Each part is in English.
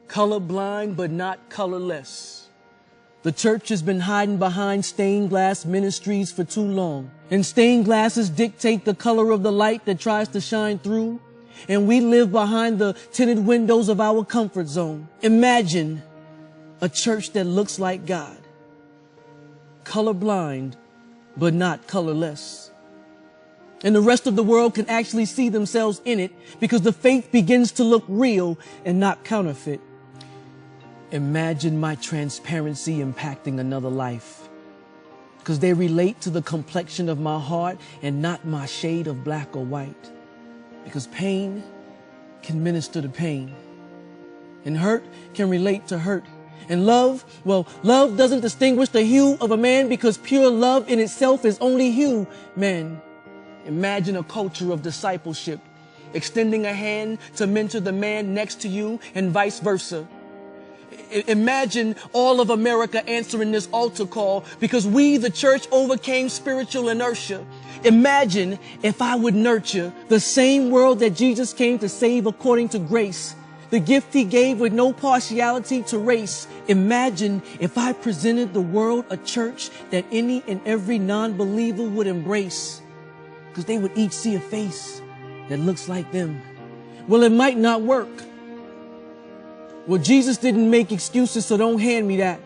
colorblind but not colorless. The church has been hiding behind stained glass ministries for too long. And stained glasses dictate the color of the light that tries to shine through. And we live behind the tinted windows of our comfort zone. Imagine a church that looks like God. Colorblind but not colorless. And the rest of the world can actually see themselves in it because the faith begins to look real and not counterfeit. Imagine my transparency impacting another life because they relate to the complexion of my heart and not my shade of black or white. Because pain can minister to pain and hurt can relate to hurt. And love, well, love doesn't distinguish the hue of a man because pure love in itself is only hue, man. Imagine a culture of discipleship, extending a hand to mentor the man next to you and vice versa. Imagine all of America answering this altar call because we, the church, overcame spiritual inertia. Imagine if I would nurture the same world that Jesus came to save according to grace, the gift he gave with no partiality to race. Imagine if I presented the world a church that any and every non-believer would embrace because they would each see a face that looks like them. Well, it might not work. Well, Jesus didn't make excuses, so don't hand me that.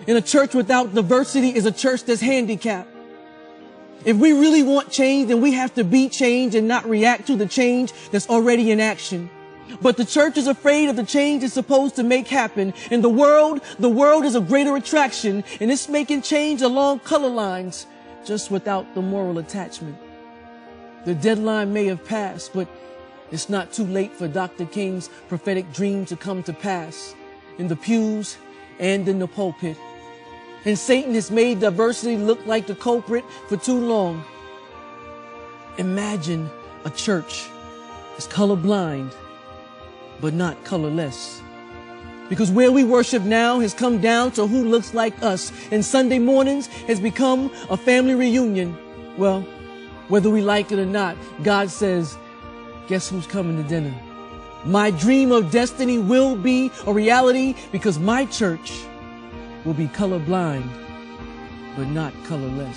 And a church without diversity is a church that's handicapped. If we really want change, then we have to be changed and not react to the change that's already in action. But the church is afraid of the change it's supposed to make happen. And the world is a greater attraction, and it's making change along color lines, just without the moral attachment. The deadline may have passed, but it's not too late for Dr. King's prophetic dream to come to pass in the pews and in the pulpit. And Satan has made diversity look like the culprit for too long. Imagine a church that's colorblind, but not colorless. Because where we worship now has come down to who looks like us. And Sunday mornings has become a family reunion. Well, whether we like it or not, God says, guess who's coming to dinner? My dream of destiny will be a reality because my church will be colorblind, but not colorless.